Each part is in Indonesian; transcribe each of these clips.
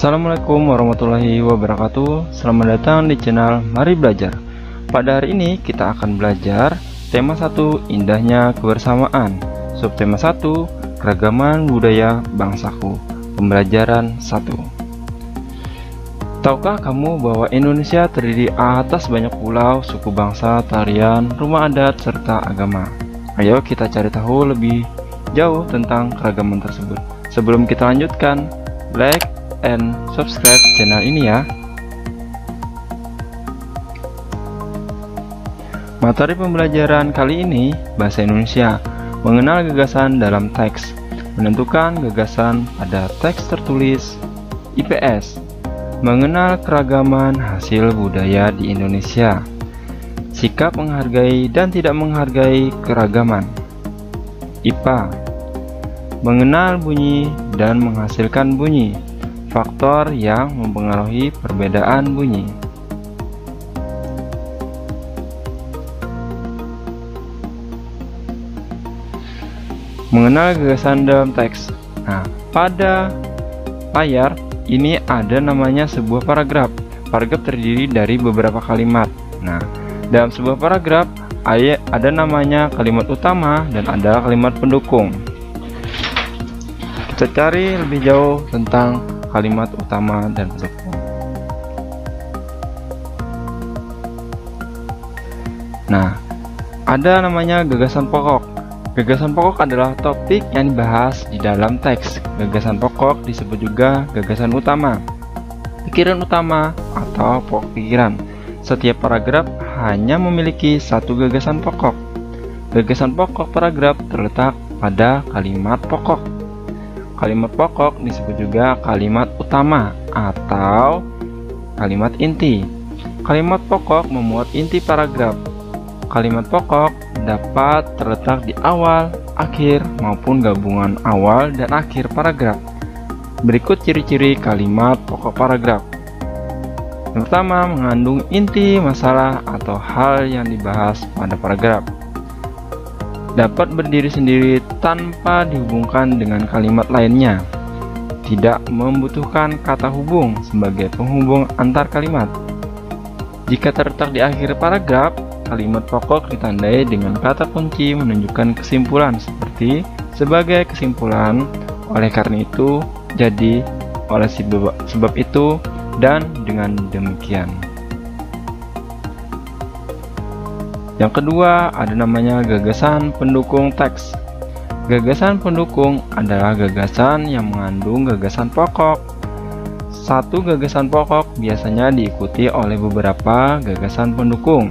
Assalamualaikum warahmatullahi wabarakatuh. Selamat datang di channel Mari Belajar. Pada hari ini kita akan belajar tema 1, indahnya kebersamaan. Subtema 1, keragaman budaya bangsaku. Pembelajaran 1. Tahukah kamu bahwa Indonesia terdiri atas banyak pulau, suku bangsa, tarian, rumah adat, serta agama? Ayo kita cari tahu lebih jauh tentang keragaman tersebut. Sebelum kita lanjutkan, like and subscribe channel ini ya. Materi pembelajaran kali ini bahasa Indonesia, mengenal gagasan dalam teks, menentukan gagasan pada teks tertulis. IPS, mengenal keragaman hasil budaya di Indonesia, sikap menghargai dan tidak menghargai keragaman. IPA, mengenal bunyi dan menghasilkan bunyi, faktor yang mempengaruhi perbedaan bunyi. Mengenal gagasan dalam teks. Nah, pada layar ini ada namanya sebuah paragraf. Paragraf terdiri dari beberapa kalimat. Nah, dalam sebuah paragraf ada namanya kalimat utama dan ada kalimat pendukung. Kita cari lebih jauh tentang kalimat utama dan pendukung. Nah, ada namanya gagasan pokok. Gagasan pokok adalah topik yang dibahas di dalam teks. Gagasan pokok disebut juga gagasan utama, pikiran utama, atau pokok pikiran. Setiap paragraf hanya memiliki satu gagasan pokok. Gagasan pokok paragraf terletak pada kalimat pokok. Kalimat pokok disebut juga kalimat utama atau kalimat inti. Kalimat pokok memuat inti paragraf. Kalimat pokok dapat terletak di awal, akhir, maupun gabungan awal dan akhir paragraf. Berikut ciri-ciri kalimat pokok paragraf. Yang pertama, mengandung inti masalah atau hal yang dibahas pada paragraf. Dapat berdiri sendiri tanpa dihubungkan dengan kalimat lainnya. Tidak membutuhkan kata hubung sebagai penghubung antar kalimat. Jika terletak di akhir paragraf, kalimat pokok ditandai dengan kata kunci menunjukkan kesimpulan seperti sebagai kesimpulan, oleh karena itu, jadi, oleh sebab itu, dan dengan demikian. Yang kedua, ada namanya gagasan pendukung teks. Gagasan pendukung adalah gagasan yang mengandung gagasan pokok. Satu gagasan pokok biasanya diikuti oleh beberapa gagasan pendukung.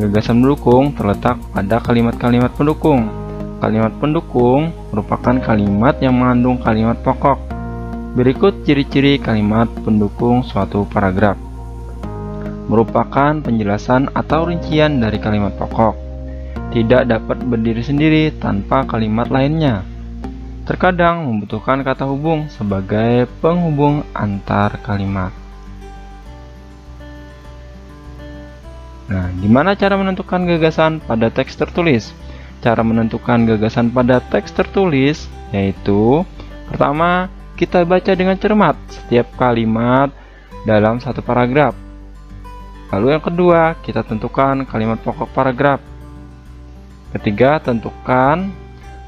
Gagasan pendukung terletak pada kalimat-kalimat pendukung. Kalimat pendukung merupakan kalimat yang mengandung kalimat pokok. Berikut ciri-ciri kalimat pendukung suatu paragraf. Merupakan penjelasan atau rincian dari kalimat pokok. Tidak dapat berdiri sendiri tanpa kalimat lainnya. Terkadang membutuhkan kata hubung sebagai penghubung antar kalimat. Nah, gimana cara menentukan gagasan pada teks tertulis? Cara menentukan gagasan pada teks tertulis yaitu, pertama, kita baca dengan cermat setiap kalimat dalam satu paragraf. Lalu yang kedua, kita tentukan kalimat pokok paragraf. Ketiga, tentukan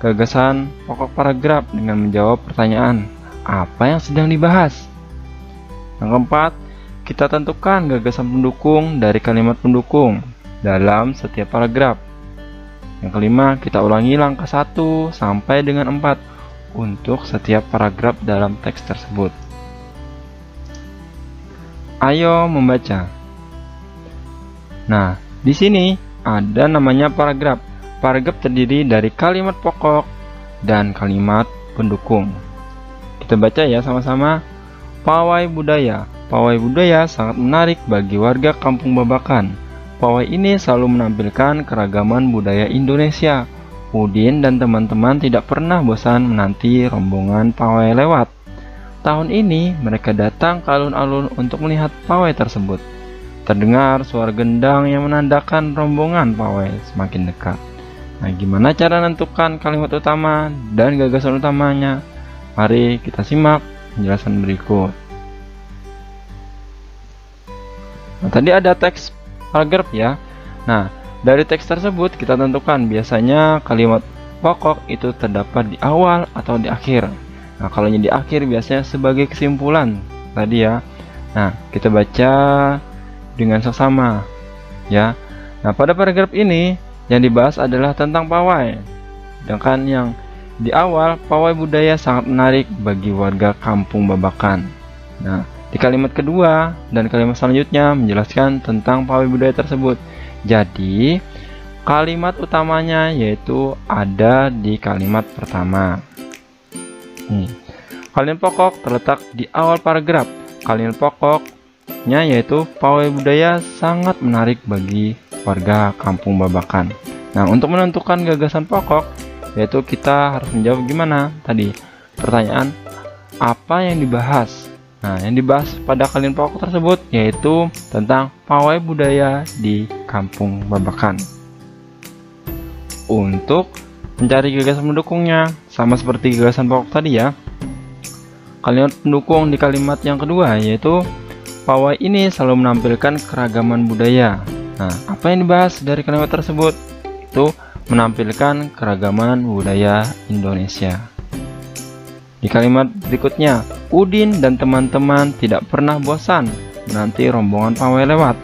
gagasan pokok paragraf dengan menjawab pertanyaan, apa yang sedang dibahas? Yang keempat, kita tentukan gagasan pendukung dari kalimat pendukung dalam setiap paragraf. Yang kelima, kita ulangi langkah 1 sampai dengan 4 untuk setiap paragraf dalam teks tersebut. Ayo membaca. Nah, di sini ada namanya paragraf. Paragraf terdiri dari kalimat pokok dan kalimat pendukung. Kita baca ya sama-sama. Pawai budaya. Pawai budaya sangat menarik bagi warga Kampung Babakan. Pawai ini selalu menampilkan keragaman budaya Indonesia. Udin dan teman-teman tidak pernah bosan menanti rombongan pawai lewat. Tahun ini mereka datang ke alun-alun untuk melihat pawai tersebut. Terdengar suara gendang yang menandakan rombongan pawai semakin dekat. Nah, gimana cara menentukan kalimat utama dan gagasan utamanya? Mari kita simak penjelasan berikut. Nah, tadi ada teks paragraf ya. Nah, dari teks tersebut kita tentukan biasanya kalimat pokok itu terdapat di awal atau di akhir. Nah, kalau di akhir biasanya sebagai kesimpulan tadi ya. Nah, kita baca dengan seksama ya. Nah, pada paragraf ini yang dibahas adalah tentang pawai. Sedangkan yang di awal, pawai budaya sangat menarik bagi warga Kampung Babakan. Nah, di kalimat kedua dan kalimat selanjutnya menjelaskan tentang pawai budaya tersebut. Jadi, kalimat utamanya yaitu ada di kalimat pertama. Kalimat pokok terletak di awal paragraf. Kalimat pokoknya yaitu pawai budaya sangat menarik bagi warga Kampung Babakan. Nah, untuk menentukan gagasan pokok, yaitu kita harus menjawab gimana tadi pertanyaan apa yang dibahas. Nah, yang dibahas pada kalimat pokok tersebut yaitu tentang pawai budaya di Kampung Babakan. Untuk mencari gagasan pendukungnya, sama seperti gagasan pokok tadi ya. Kalimat pendukung di kalimat yang kedua yaitu pawai ini selalu menampilkan keragaman budaya. Nah, apa yang dibahas dari kalimat tersebut? Itu menampilkan keragaman budaya Indonesia. Di kalimat berikutnya, Udin dan teman-teman tidak pernah bosan menanti rombongan pawai lewat.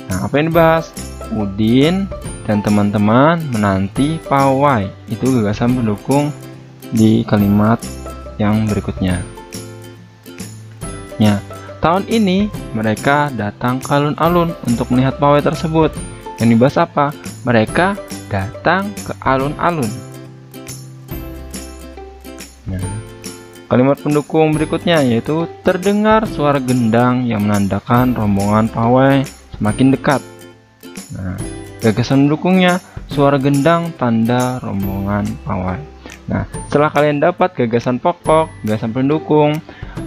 Nah, apa yang dibahas? Udin dan teman-teman menanti pawai. Itu gagasan pendukung di kalimat yang berikutnya. Ya, tahun ini mereka datang ke alun-alun untuk melihat pawai tersebut. Yang dibahas apa? Mereka datang ke alun-alun. Nah, kalimat pendukung berikutnya yaitu terdengar suara gendang yang menandakan rombongan pawai semakin dekat. Nah, gagasan pendukungnya suara gendang tanda rombongan pawai. Nah, setelah kalian dapat gagasan pokok, gagasan pendukung,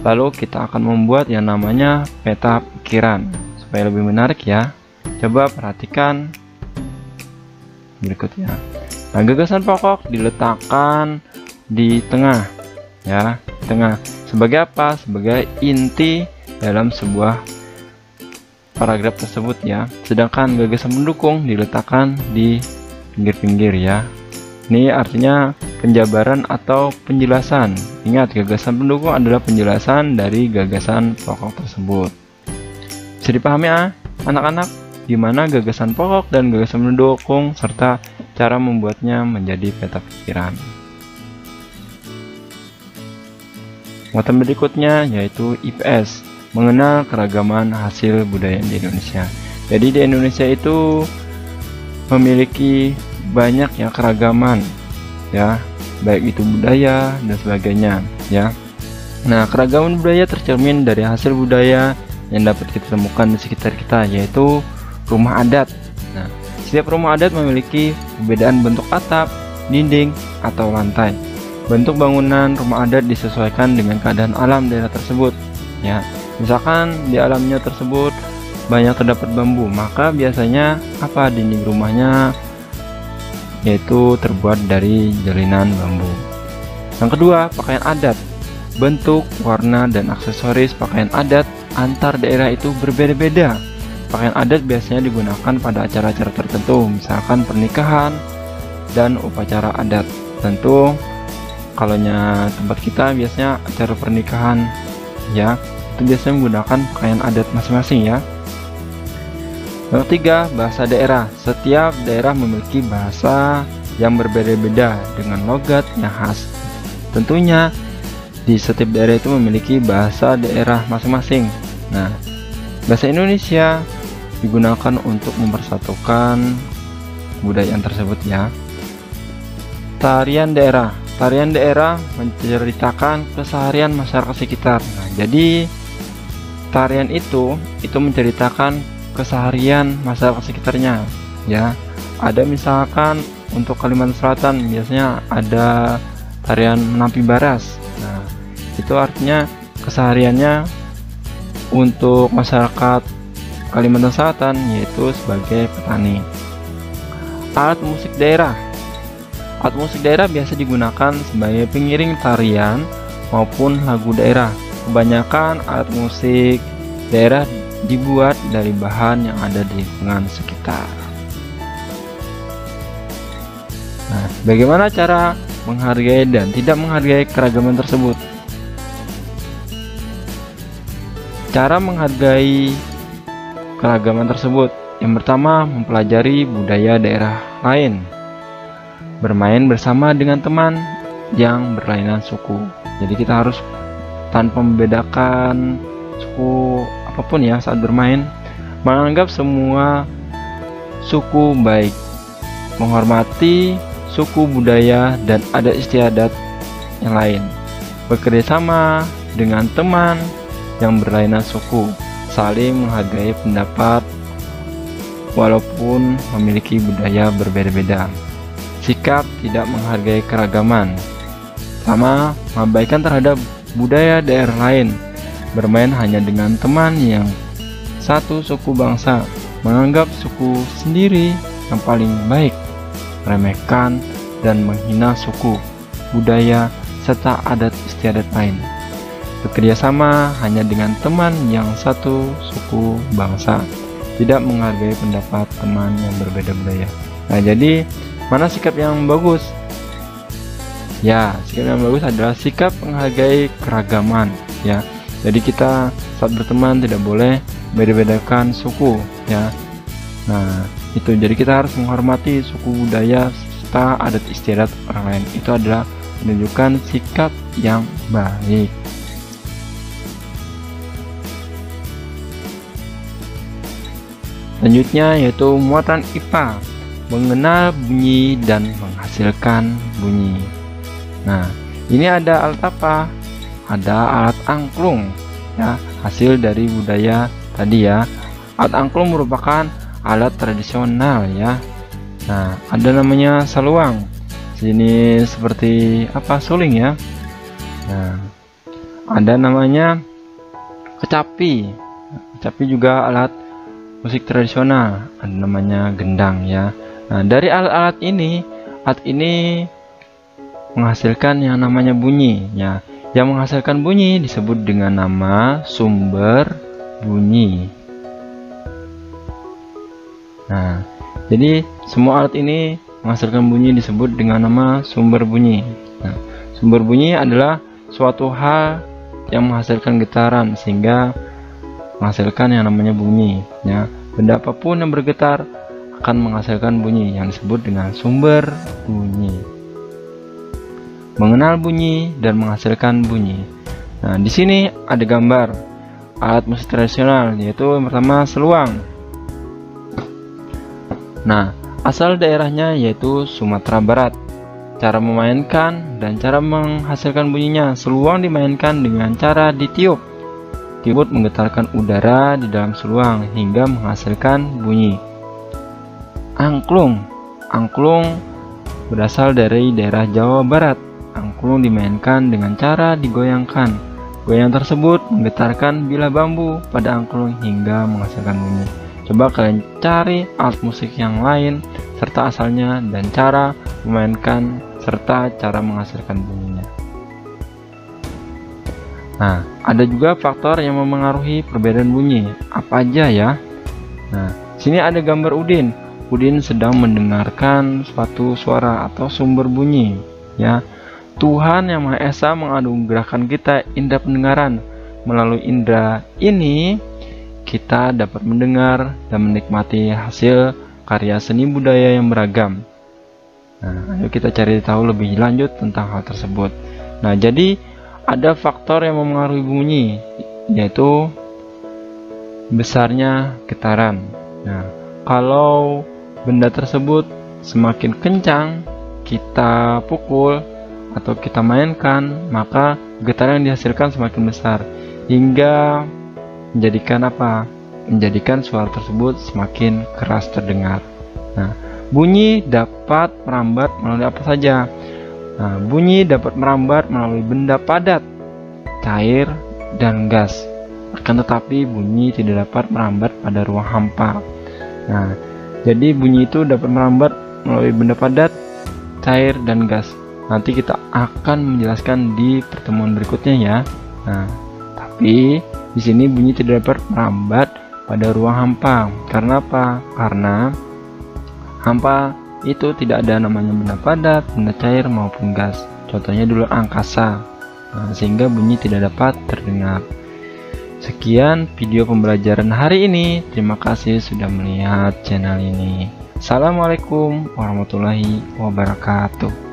lalu kita akan membuat yang namanya peta pikiran supaya lebih menarik ya. Coba perhatikan berikutnya. Nah, gagasan pokok diletakkan di tengah ya, tengah. Sebagai apa? Sebagai inti dalam sebuah paragraf tersebut ya. Sedangkan gagasan pendukung diletakkan di pinggir-pinggir ya. Ini artinya penjabaran atau penjelasan. Ingat, gagasan pendukung adalah penjelasan dari gagasan pokok tersebut. Bisa dipahami ya anak-anak? Gimana gagasan pokok dan gagasan pendukung serta cara membuatnya menjadi peta pikiran. Muatan berikutnya yaitu IPS, mengenal keragaman hasil budaya di Indonesia. Jadi di Indonesia itu memiliki banyak ya keragaman ya, baik itu budaya dan sebagainya ya. Nah, keragaman budaya tercermin dari hasil budaya yang dapat kita temukan di sekitar kita, yaitu rumah adat. Nah, setiap rumah adat memiliki perbedaan bentuk atap, dinding, atau lantai. Bentuk bangunan rumah adat disesuaikan dengan keadaan alam daerah tersebut. Ya, misalkan di alamnya tersebut banyak terdapat bambu, maka biasanya apa dinding rumahnya yaitu terbuat dari jalinan bambu. Yang kedua, pakaian adat. Bentuk, warna, dan aksesoris pakaian adat antar daerah itu berbeda-beda. Pakaian adat biasanya digunakan pada acara-acara tertentu, misalkan pernikahan dan upacara adat. Tentu kalau tempat kita biasanya acara pernikahan ya, itu biasanya menggunakan pakaian adat masing-masing ya. Yang ketiga, bahasa daerah. Setiap daerah memiliki bahasa yang berbeda-beda dengan logat yang khas. Tentunya di setiap daerah itu memiliki bahasa daerah masing-masing. Nah, bahasa Indonesia digunakan untuk mempersatukan kebudayaan tersebut ya. Tarian daerah. Tarian daerah menceritakan keseharian masyarakat sekitar. Nah, jadi tarian itu menceritakan keseharian masyarakat sekitarnya ya. Ada misalkan untuk Kalimantan Selatan biasanya ada tarian Menampi Baras. Nah, itu artinya kesehariannya untuk masyarakat Kalimantan Selatan yaitu sebagai petani. Alat musik daerah. Alat musik daerah biasa digunakan sebagai pengiring tarian maupun lagu daerah. Kebanyakan alat musik daerah dibuat dari bahan yang ada di lingkungan sekitar. Nah, bagaimana cara menghargai dan tidak menghargai keragaman tersebut? Cara menghargai keragaman tersebut, yang pertama, mempelajari budaya daerah lain, bermain bersama dengan teman yang berlainan suku. Jadi kita harus tanpa membedakan suku apapun ya saat bermain, menganggap semua suku baik, menghormati suku, budaya, dan adat istiadat yang lain, bekerja sama dengan teman yang berlainan suku, saling menghargai pendapat walaupun memiliki budaya berbeda-beda. Sikap tidak menghargai keragaman, sama mengabaikan terhadap budaya daerah lain, bermain hanya dengan teman yang satu suku bangsa, menganggap suku sendiri yang paling baik, meremehkan dan menghina suku, budaya, serta adat istiadat lain. Bekerja sama hanya dengan teman yang satu suku bangsa, tidak menghargai pendapat teman yang berbeda budaya. Nah, jadi mana sikap yang bagus? Ya, sikap yang bagus adalah sikap menghargai keragaman ya. Jadi kita saat berteman tidak boleh beda-bedakan suku ya. Nah, itu jadi kita harus menghormati suku, budaya, serta adat istiadat orang lain. Itu adalah menunjukkan sikap yang baik. Selanjutnya yaitu muatan IPA, mengenal bunyi dan menghasilkan bunyi. Nah, ini ada alat apa? Ada alat angklung ya, hasil dari budaya tadi ya. Alat angklung merupakan alat tradisional ya. Nah, ada namanya saluang, jenis seperti apa, suling ya. Nah, ada namanya kecapi. Kecapi juga alat musik tradisional, ada namanya gendang ya. Nah, dari alat ini menghasilkan yang namanya bunyi ya. Yang menghasilkan bunyi disebut dengan nama sumber bunyi. Nah, jadi semua alat ini menghasilkan bunyi disebut dengan nama sumber bunyi. Nah, sumber bunyi adalah suatu hal yang menghasilkan getaran sehingga menghasilkan yang namanya bunyi ya. Benda apapun yang bergetar akan menghasilkan bunyi yang disebut dengan sumber bunyi. Mengenal bunyi dan menghasilkan bunyi. Nah, di sini ada gambar alat musik tradisional, yaitu yang pertama seluang. Nah, asal daerahnya yaitu Sumatera Barat. Cara memainkan dan cara menghasilkan bunyinya, seluang dimainkan dengan cara ditiup. Tiup menggetarkan udara di dalam seluang hingga menghasilkan bunyi. Angklung berasal dari daerah Jawa Barat. Angklung dimainkan dengan cara digoyangkan. Goyang tersebut menggetarkan bilah bambu pada angklung hingga menghasilkan bunyi. Coba kalian cari alat musik yang lain serta asalnya dan cara memainkan serta cara menghasilkan bunyinya. Nah, ada juga faktor yang memengaruhi perbedaan bunyi. Apa aja ya? Nah, sini ada gambar Udin. Udin sedang mendengarkan suatu suara atau sumber bunyi ya. Tuhan Yang Maha Esa menganugerahkan kita indera pendengaran. Melalui indera ini kita dapat mendengar dan menikmati hasil karya seni budaya yang beragam. Nah, ayo kita cari tahu lebih lanjut tentang hal tersebut. Nah, jadi ada faktor yang memengaruhi bunyi, yaitu besarnya getaran. Nah, kalau benda tersebut semakin kencang kita pukul atau kita mainkan, maka getaran yang dihasilkan semakin besar hingga menjadikan apa? Menjadikan suara tersebut semakin keras terdengar. Nah, bunyi dapat merambat melalui apa saja? Nah, bunyi dapat merambat melalui benda padat, cair, dan gas. Akan tetapi bunyi tidak dapat merambat pada ruang hampa. Nah, jadi bunyi itu dapat merambat melalui benda padat, cair, dan gas. Nanti kita akan menjelaskan di pertemuan berikutnya ya. Nah, tapi di sini bunyi tidak dapat merambat pada ruang hampa. Karena apa? Karena hampa itu tidak ada namanya benda padat, benda cair maupun gas. Contohnya dulu angkasa. Sehingga bunyi tidak dapat terdengar. Sekian video pembelajaran hari ini. Terima kasih sudah melihat channel ini. Assalamualaikum warahmatullahi wabarakatuh.